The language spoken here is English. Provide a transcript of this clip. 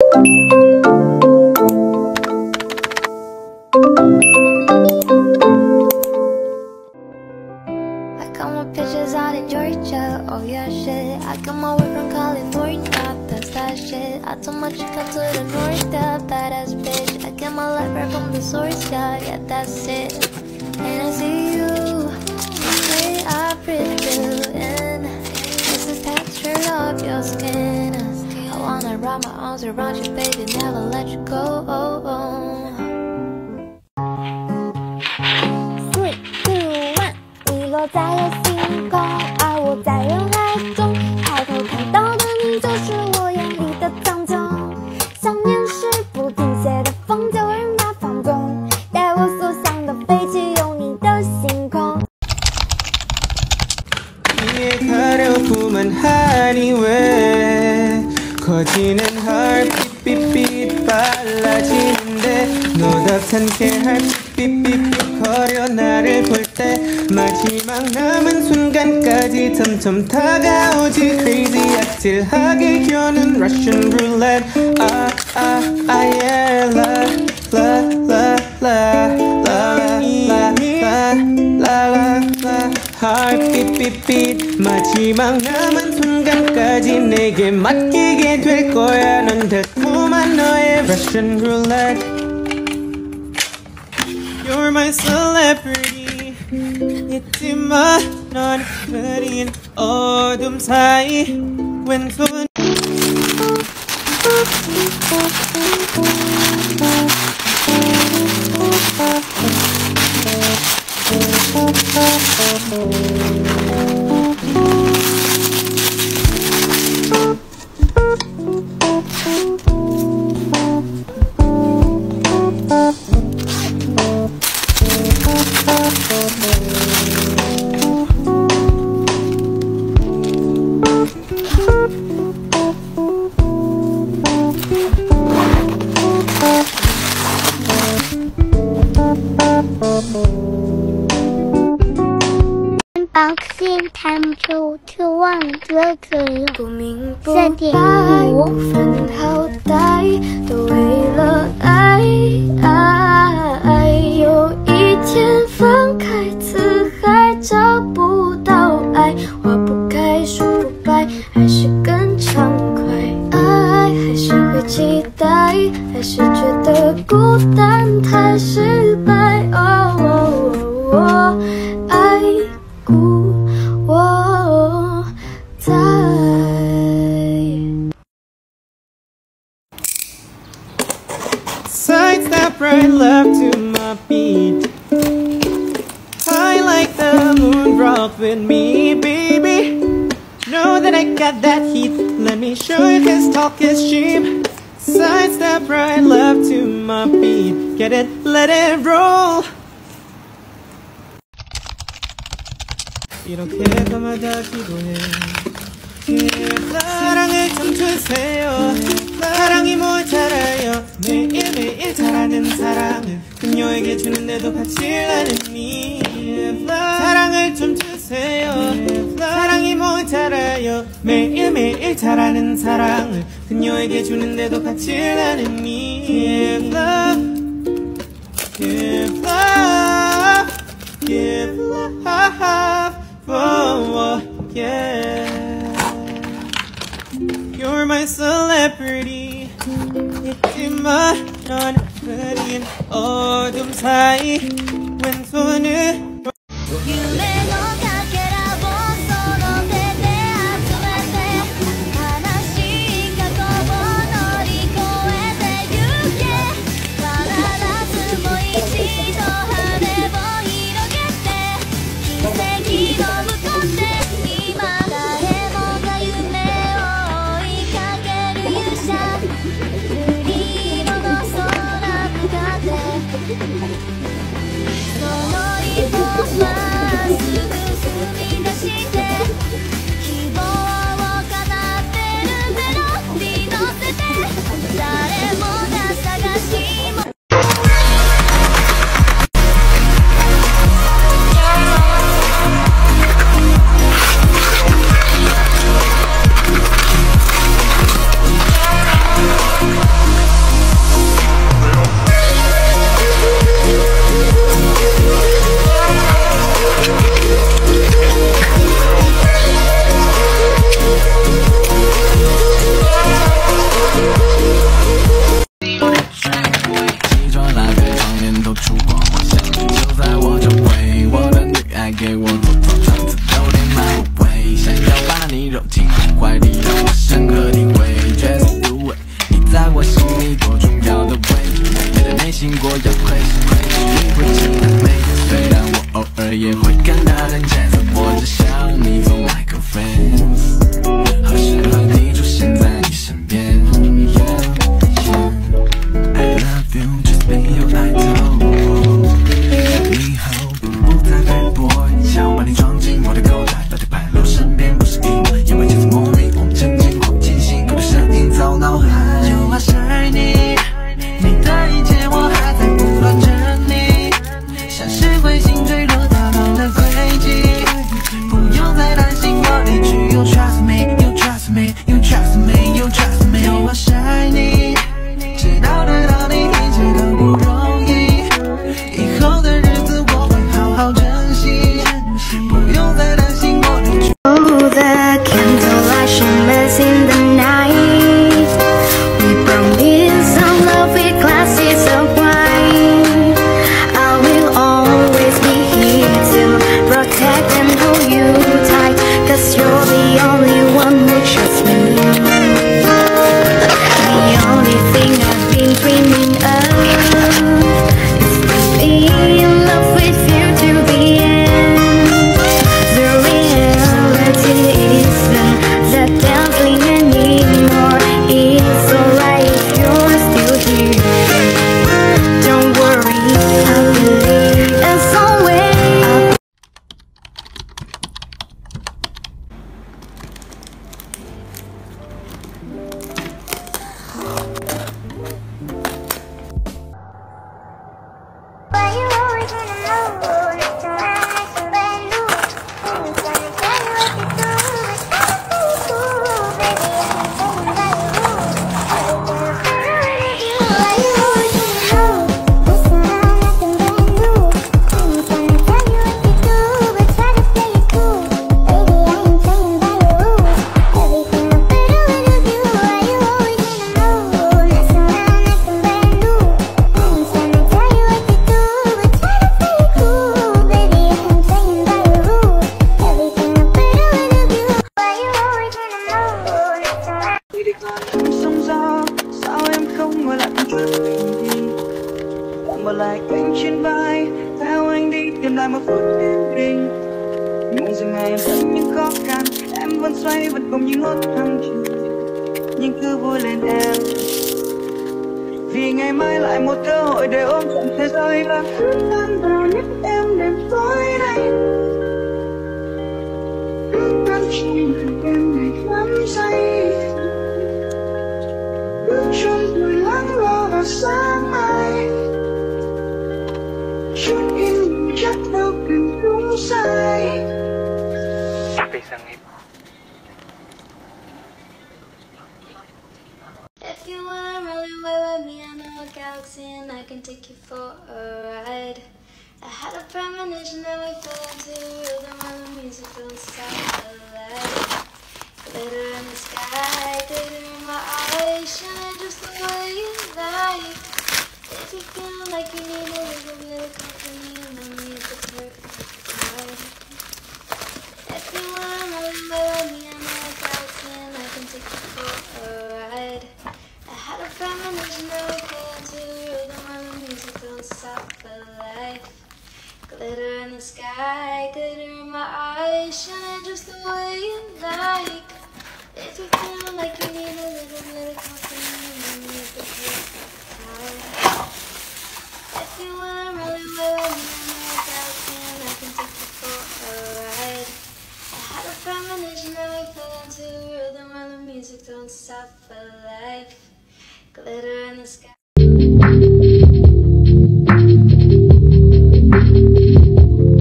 got more pictures out in Georgia, oh yeah shit. I got my way from California, that's that shit. I told my chick come to the north, that badass bitch. I get my life right from the source, yeah, that's it. And I see you, the way I breathe you in. It's the texture of your skin. I wanna wrap my arms around you, baby, never let you go.在了星空，而我在人海中，抬头看到的你，就是我眼里的苍穹。想念是不停歇的风，就让它放纵，带我所想的飞起，有你的星空。 이에 가려고만 하니 왜 커지는 heart 삐삐삐 빨라지는데 너답지 않게 heart 삐삐삐 거려 나를 볼 때 마지막 남은 순간까지 점점 다가오지 crazy 아찔하게 여는 Russian roulette yeah la la la la la la la la heart beat beat beat 마지막 남은 순간까지 내게 맡기게 될 거야 넌 달콤한 너의 Russian roulette You're my celebrity 잊지 마 넌 흐린 어둠 사이 왼손 Unboxing time to忘了左右不明不白，分好歹都为了爱。有一天放开辞海，找不到爱，花不开，树不白，还是更畅快。爱还是会期待，还是觉得孤单太失败。爱故我在。 Sidestep right left to my beat I like the moon rock with me, baby Know that I got that heat Let me show you this talk is cheap Sidestep right left to my beat Get it, let it roll 이렇게 밤마다 기도해 사랑을 좀 주세요 사랑이 모자라요 매일매일 잘하는 사랑을 그녀에게 주는데도 바칠라는 니 사랑을 좀 주세요 사랑이 모자라요 매일매일 잘하는 사랑을 그녀에게 주는데도 바칠라는 니 Give love Give love Give love Oh, yeah You're my celebrity 잊지 마 넌 흐린 어둠 사이 왼손을 在我心里多重要的位置，你的内心过要亏是你会记得美。虽然我偶尔也会感到认真，我只想你做 my girlfriend， 何时和你出现在你身边。I love you， just be your idol。以后不再被迫，想把你装进我的口袋，到底排路身边不是意外，因为这次梦里我们曾经过惊心，我的声音遭脑海。就怕是爱你，你的一切我还在不断着你，像是彗星坠落打乱的轨迹，不用再担心我离去。You trust me， you trust me， you trust me， you trust me。就怕是爱你，知道得到你一切都不容易，以后的日子我会好好珍惜，不用再担心我离去。Oh, the candlelight shimmers in the night. We promise our love with glasses of wine. I will always be here to protect and hold you tight, 'cause you're the only one who trusts me. The only thing I've been dreaming of is to be in love with you to the end. The reality isn't that dazzling anymore. It's alright if you're still here. Don't worry, I believe as always. Why you always in the mood? It's alright, it's a brand new. I'm gonna tell you what to do, but ooh, baby, I can tell you by the rules. Why you always in the mood? It's alright, nothing brand new. I'm gonna tell you what to do, but try to play it cool. Baby, I ain't playing by the rules. Everything I'm better with you. Why you always in the mood? It's alright, nothing brand new. I'm gonna tell you what to do, but try to play it cool. Baby, I ain't playing by the rules. Everything I'm better with you. Why you always in the mood? It's alright. Khi đi qua những sóng gió, sao em không ngồi lại chuyện tình đi, bỏ lại cánh trên vai, theo anh đi tìm lại một phút yên bình. Nhưng dừng ngày em vẫn những khó khăn, em vẫn xoay vẫn cùng những hốt hàng chiều, nhưng cứ vui lên em, vì ngày mai lại một cơ hội để ôm trọn thế giới và cứ tan vào những em đêm tối này. Cứ tan trong em ngày đắm say, bước chân tuổi lắng lo vào sáng mai, chút im chắc đâu cần đúng sai. If you wanna roll away with me, I know a galaxy and I can take you for a ride. I had a premonition that we fell into the rhythm of the music don't stop the light. Glitter in the sky, glitter in my eyes, shine just the way you like. If you feel like you need a little bit of company, then it's the perfect time. If you wanna roll away with me, I know a galaxy and I can take you for a ride. I had a premonition that we fell into the rhythm of the music don't stop the light. Glitter in the sky, glitter in my eyes, shine just the way you like. If you feel like you need a little bit of company, then it's the perfect time. If you wanna roll away with me, I know a galaxy and I can take you for a ride. I had a premonition that we fell into the rhythm of the music don't stop for life. Glitter in the sky.